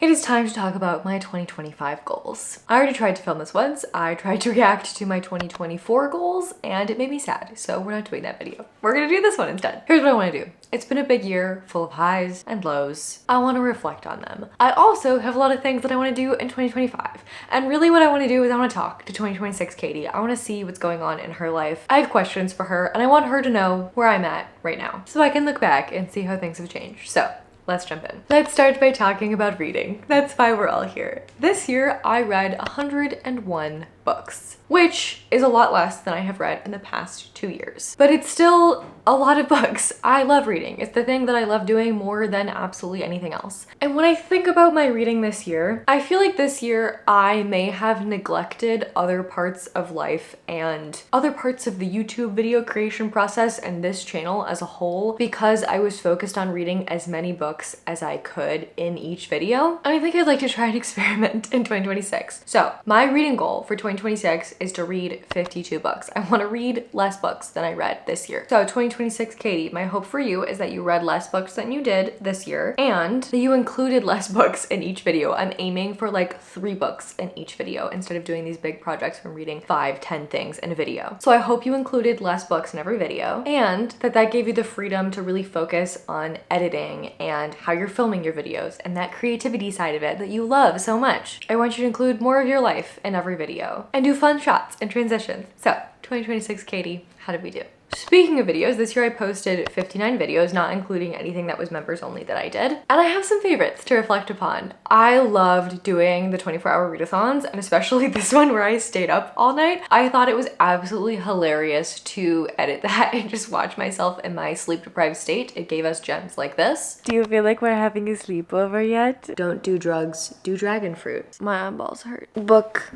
It is time to talk about my 2025 goals. I already tried to film this once. I tried to react to my 2024 goals and it made me sad, so we're not doing that video. We're gonna do this one instead. Here's what I wanna do. It's been a big year full of highs and lows. I wanna reflect on them. I also have a lot of things that I wanna do in 2025. And really what I wanna do is I wanna talk to 2026 Katie. I wanna see what's going on in her life. I have questions for her and I want her to know where I'm at right now so I can look back and see how things have changed. So let's jump in. Let's start by talking about reading. That's why we're all here. This year, I read 101 books, which is a lot less than I have read in the past 2 years. But it's still a lot of books. I love reading. It's the thing that I love doing more than absolutely anything else. And when I think about my reading this year, I feel like this year I may have neglected other parts of life and other parts of the YouTube video creation process and this channel as a whole because I was focused on reading as many books as I could in each video. And I think I'd like to try an experiment in 2026. So my reading goal for 2026 is to read 52 books. I want to read less books than I read this year. So 2026 Katie, my hope for you is that you read less books than you did this year and that you included less books in each video. I'm aiming for like 3 books in each video instead of doing these big projects from reading 5-10 things in a video. So I hope you included less books in every video and that gave you the freedom to really focus on editing and how you're filming your videos and that creativity side of it that you love so much. I want you to include more of your life in every video and do fun shots and transitions. So 2026 Katie, how did we do? Speaking of videos, this year I posted 59 videos, not including anything that was members only that I did. And I have some favorites to reflect upon. I loved doing the 24-hour readathons, and especially this one where I stayed up all night. I thought it was absolutely hilarious to edit that and just watch myself in my sleep-deprived state. It gave us gems like this. Do you feel like we're having a sleepover yet? Don't do drugs, do dragon fruit. My eyeballs hurt. Book.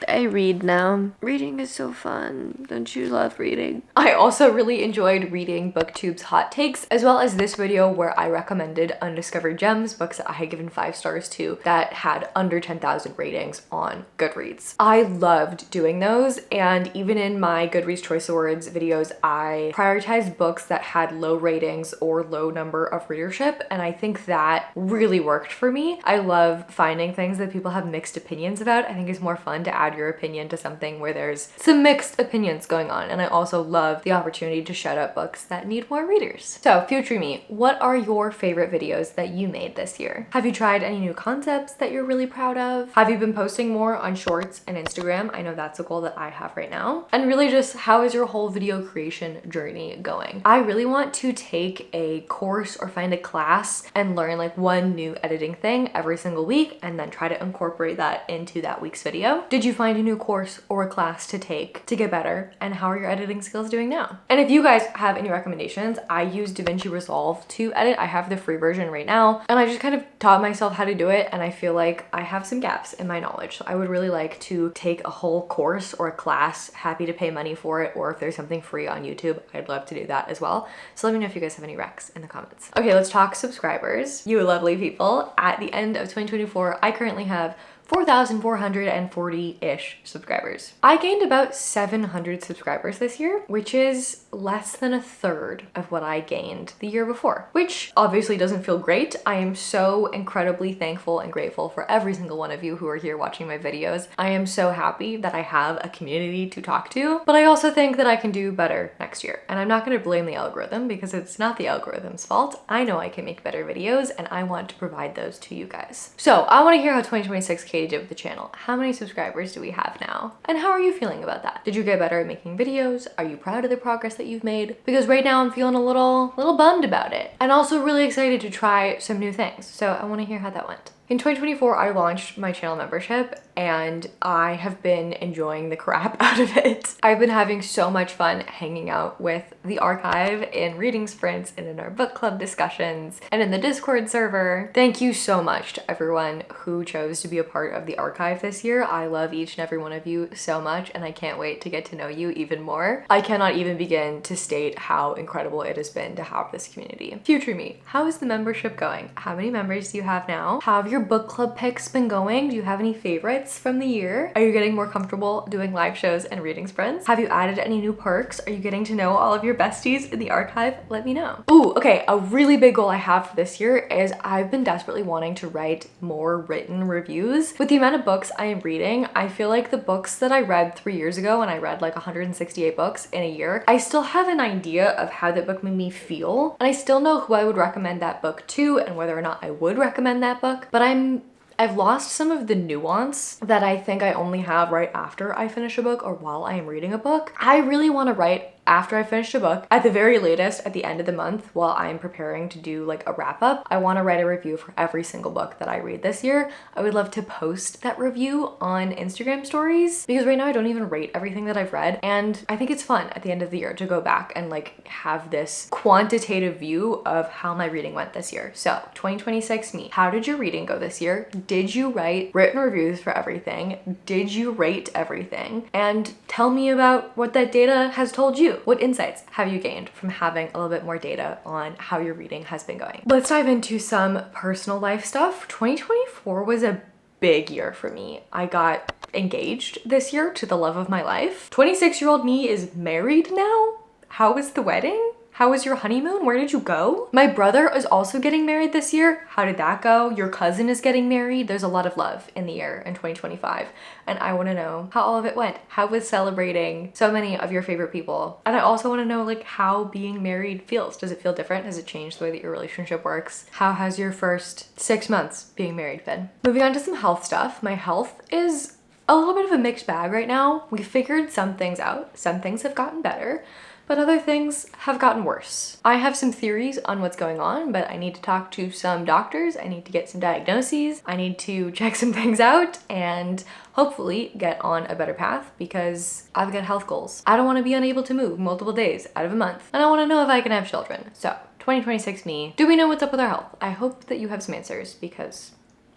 I read now. Reading is so fun. Don't you love reading? I also really enjoyed reading BookTube's hot takes, as well as this video where I recommended Undiscovered Gems, books that I had given 5 stars to that had under 10,000 ratings on Goodreads. I loved doing those, and even in my Goodreads Choice Awards videos, I prioritized books that had low ratings or low number of readership, and I think that really worked for me. I love finding things that people have mixed opinions about. I think it's more fun to add your opinion to something where there's some mixed opinions going on. And I also love the opportunity to shout out books that need more readers. So future me, what are your favorite videos that you made this year? Have you tried any new concepts that you're really proud of? Have you been posting more on Shorts and Instagram? I know that's a goal that I have right now. And really just how is your whole video creation journey going? I really want to take a course or find a class and learn like one new editing thing every single week and then try to incorporate that into that week's video. Did you find a new course or a class to take to get better? And how are your editing skills doing now? And if you guys have any recommendations, I use DaVinci Resolve to edit. I have the free version right now and I just kind of taught myself how to do it and I feel like I have some gaps in my knowledge. So I would really like to take a whole course or a class, happy to pay money for it, or if there's something free on YouTube, I'd love to do that as well. So let me know if you guys have any recs in the comments. Okay, let's talk subscribers. You lovely people. At the end of 2024, I currently have 4,440-ish subscribers. I gained about 700 subscribers this year, which is less than a third of what I gained the year before, which obviously doesn't feel great. I am so incredibly thankful and grateful for every single one of you who are here watching my videos. I am so happy that I have a community to talk to, but I also think that I can do better next year. And I'm not gonna blame the algorithm because it's not the algorithm's fault. I know I can make better videos and I want to provide those to you guys. So I wanna hear how 2026 Katie did with the channel. How many subscribers do we have now? And how are you feeling about that? Did you get better at making videos? Are you proud of the progress that you've made? Because right now I'm feeling a little bummed about it. And also really excited to try some new things. So I want to hear how that went. In 2024, I launched my channel membership and I have been enjoying the crap out of it. I've been having so much fun hanging out with the archive in reading sprints and in our book club discussions and in the Discord server. Thank you so much to everyone who chose to be a part of the archive this year. I love each and every one of you so much and I can't wait to get to know you even more. I cannot even begin to state how incredible it has been to have this community. Future me, how is the membership going? How many members do you have now? How have your book club picks been going? Do you have any favorites from the year? Are you getting more comfortable doing live shows and reading sprints? Have you added any new perks? Are you getting to know all of your besties in the archive? Let me know. Ooh, okay, a really big goal I have for this year is I've been desperately wanting to write more written reviews. With the amount of books I am reading, I feel like the books that I read 3 years ago, when I read like 168 books in a year, I still have an idea of how that book made me feel, and I still know who I would recommend that book to and whether or not I would recommend that book, but I've lost some of the nuance that I think I only have right after I finish a book or while I am reading a book. I really want to write after I finish a book, at the very latest at the end of the month while I'm preparing to do like a wrap up. I want to write a review for every single book that I read this year. I would love to post that review on Instagram stories because right now I don't even rate everything that I've read, and I think it's fun at the end of the year to go back and like have this quantitative view of how my reading went this year. So 2026 me, how did your reading go this year? Did you write written reviews for everything? Did you rate everything? And tell me about what that data has told you. What insights have you gained from having a little bit more data on how your reading has been going? Let's dive into some personal life stuff. 2024 was a big year for me. I got engaged this year to the love of my life. 26-year-old me is married now. How was the wedding? How was your honeymoon? Where did you go? My brother is also getting married this year. How did that go? Your cousin is getting married. There's a lot of love in the year in 2025. And I want to know how all of it went. How was celebrating so many of your favorite people? And I also want to know like how being married feels. Does it feel different? Has it changed the way that your relationship works? How has your first 6 months being married been? Moving on to some health stuff. My health is a little bit of a mixed bag right now. We figured some things out. Some things have gotten better, but other things have gotten worse. I have some theories on what's going on, but I need to talk to some doctors. I need to get some diagnoses. I need to check some things out and hopefully get on a better path because I've got health goals. I don't want to be unable to move multiple days out of a month, and I want to know if I can have children. So 2026 me, do we know what's up with our health? I hope that you have some answers because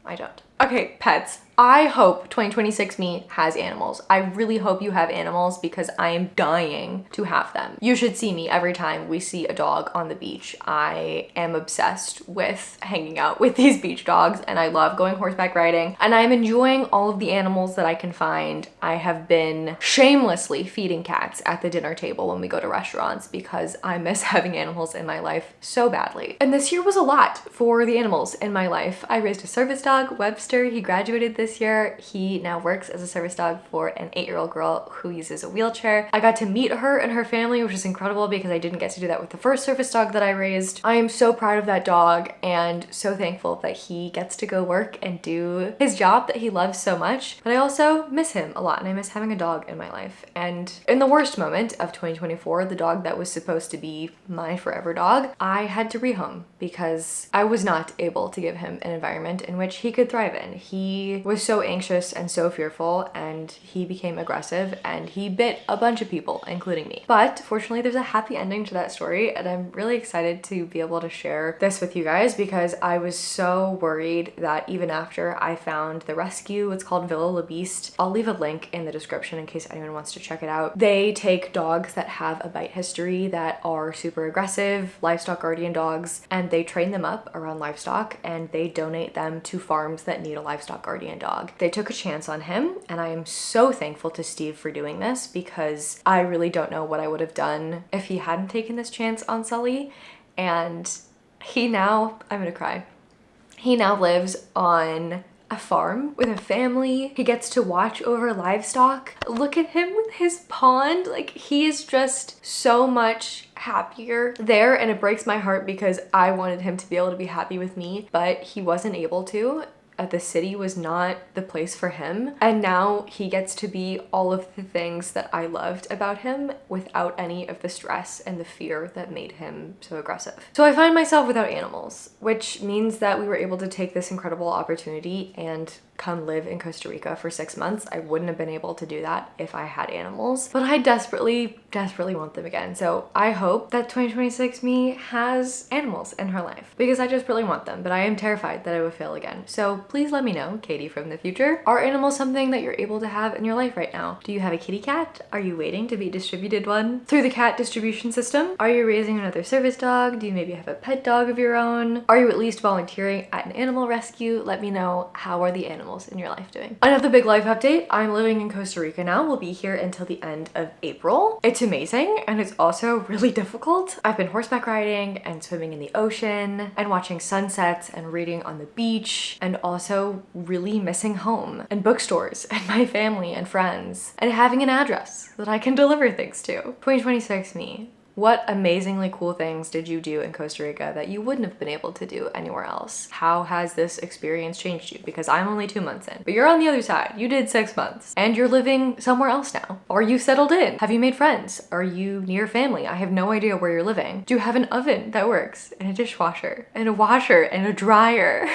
I don't. Okay, pets. I hope 2026 me has animals. I really hope you have animals because I am dying to have them. You should see me every time we see a dog on the beach. I am obsessed with hanging out with these beach dogs, and I love going horseback riding, and I'm enjoying all of the animals that I can find. I have been shamelessly feeding cats at the dinner table when we go to restaurants because I miss having animals in my life so badly. And this year was a lot for the animals in my life. I raised a service dog, Webster. He graduated this year. He now works as a service dog for an 8-year-old girl who uses a wheelchair. I got to meet her and her family, which is incredible because I didn't get to do that with the first service dog that I raised. I am so proud of that dog and so thankful that he gets to go work and do his job that he loves so much. But I also miss him a lot, and I miss having a dog in my life. And in the worst moment of 2024, the dog that was supposed to be my forever dog, I had to rehome because I was not able to give him an environment in which he could thrive in. He was so anxious and so fearful, and he became aggressive, and he bit a bunch of people, including me. But fortunately, there's a happy ending to that story, and I'm really excited to be able to share this with you guys because I was so worried that even after I found the rescue, it's called Villa La Beast. I'll leave a link in the description in case anyone wants to check it out. They take dogs that have a bite history that are super aggressive, livestock guardian dogs, and they train them up around livestock, and they donate them to farms that need a livestock guardian dog. They took a chance on him, and I am so thankful to Steve for doing this because I really don't know what I would have done if he hadn't taken this chance on Sully. And he now, I'm gonna cry. He now lives on a farm with a family. He gets to watch over livestock. Look at him with his pond. Like, he is just so much happier there, and it breaks my heart because I wanted him to be able to be happy with me, but he wasn't able to. The city was not the place for him, and now he gets to be all of the things that I loved about him without any of the stress and the fear that made him so aggressive. So I find myself without animals, which means that we were able to take this incredible opportunity and come live in Costa Rica for 6 months. I wouldn't have been able to do that if I had animals, but I desperately want them again. So I hope that 2026 me has animals in her life because I just really want them, but I am terrified that I will fail again. So please let me know, Katie from the future. Are animals something that you're able to have in your life right now? Do you have a kitty cat? Are you waiting to be distributed one through the cat distribution system? Are you raising another service dog? Do you maybe have a pet dog of your own? Are you at least volunteering at an animal rescue? Let me know, how are the animals in your life doing? Another big life update, I'm living in Costa Rica now. We'll be here until the end of April. It's amazing, and it's also really difficult. I've been horseback riding and swimming in the ocean and watching sunsets and reading on the beach, and also really missing home and bookstores and my family and friends and having an address that I can deliver things to. 2026 me. What amazingly cool things did you do in Costa Rica that you wouldn't have been able to do anywhere else? How has this experience changed you? Because I'm only 2 months in, but you're on the other side. You did 6 months and you're living somewhere else now. Are you settled in? Have you made friends? Are you near family? I have no idea where you're living. Do you have an oven that works and a dishwasher and a washer and a dryer?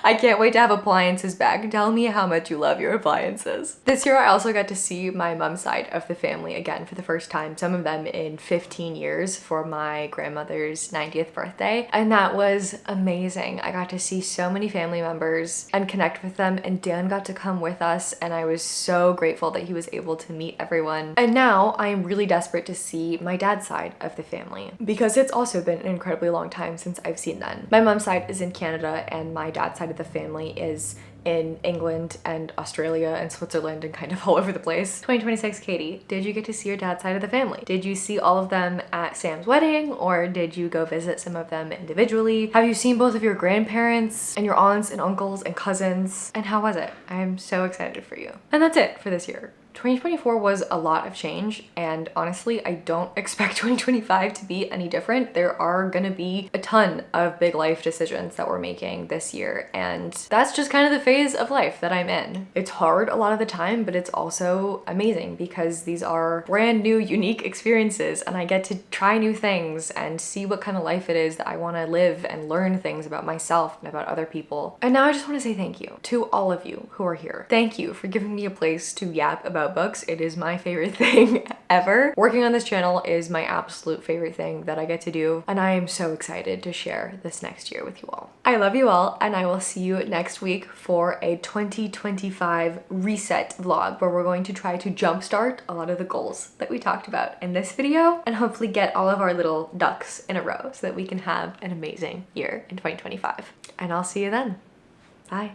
I can't wait to have appliances back. Tell me how much you love your appliances. This year, I also got to see my mom's side of the family again for the first time, some of them in 15 years for my grandmother's 90th birthday. And that was amazing. I got to see so many family members and connect with them, and Dan got to come with us, and I was so grateful that he was able to meet everyone. And now I am really desperate to see my dad's side of the family because it's also been an incredibly long time since I've seen them. My mom's side is in Canada and my dad's side of the family is in England and Australia and Switzerland and kind of all over the place. 2026 Katie, did you get to see your dad's side of the family? Did you see all of them at Sam's wedding, or did you go visit some of them individually? Have you seen both of your grandparents and your aunts and uncles and cousins? And how was it? I'm so excited for you. And that's it for this year. 2024 was a lot of change, and honestly, I don't expect 2025 to be any different. There are gonna be a ton of big life decisions that we're making this year, and that's just kind of the phase of life that I'm in. It's hard a lot of the time, but it's also amazing because these are brand new, unique experiences, and I get to try new things and see what kind of life it is that I wanna live and learn things about myself and about other people. And now I just wanna say thank you to all of you who are here. Thank you for giving me a place to yap about books. It is my favorite thing ever. Working on this channel is my absolute favorite thing that I get to do, and I am so excited to share this next year with you all. I love you all, and I will see you next week for a 2025 reset vlog where we're going to try to jumpstart a lot of the goals that we talked about in this video and hopefully get all of our little ducks in a row so that we can have an amazing year in 2025. And I'll see you then. Bye.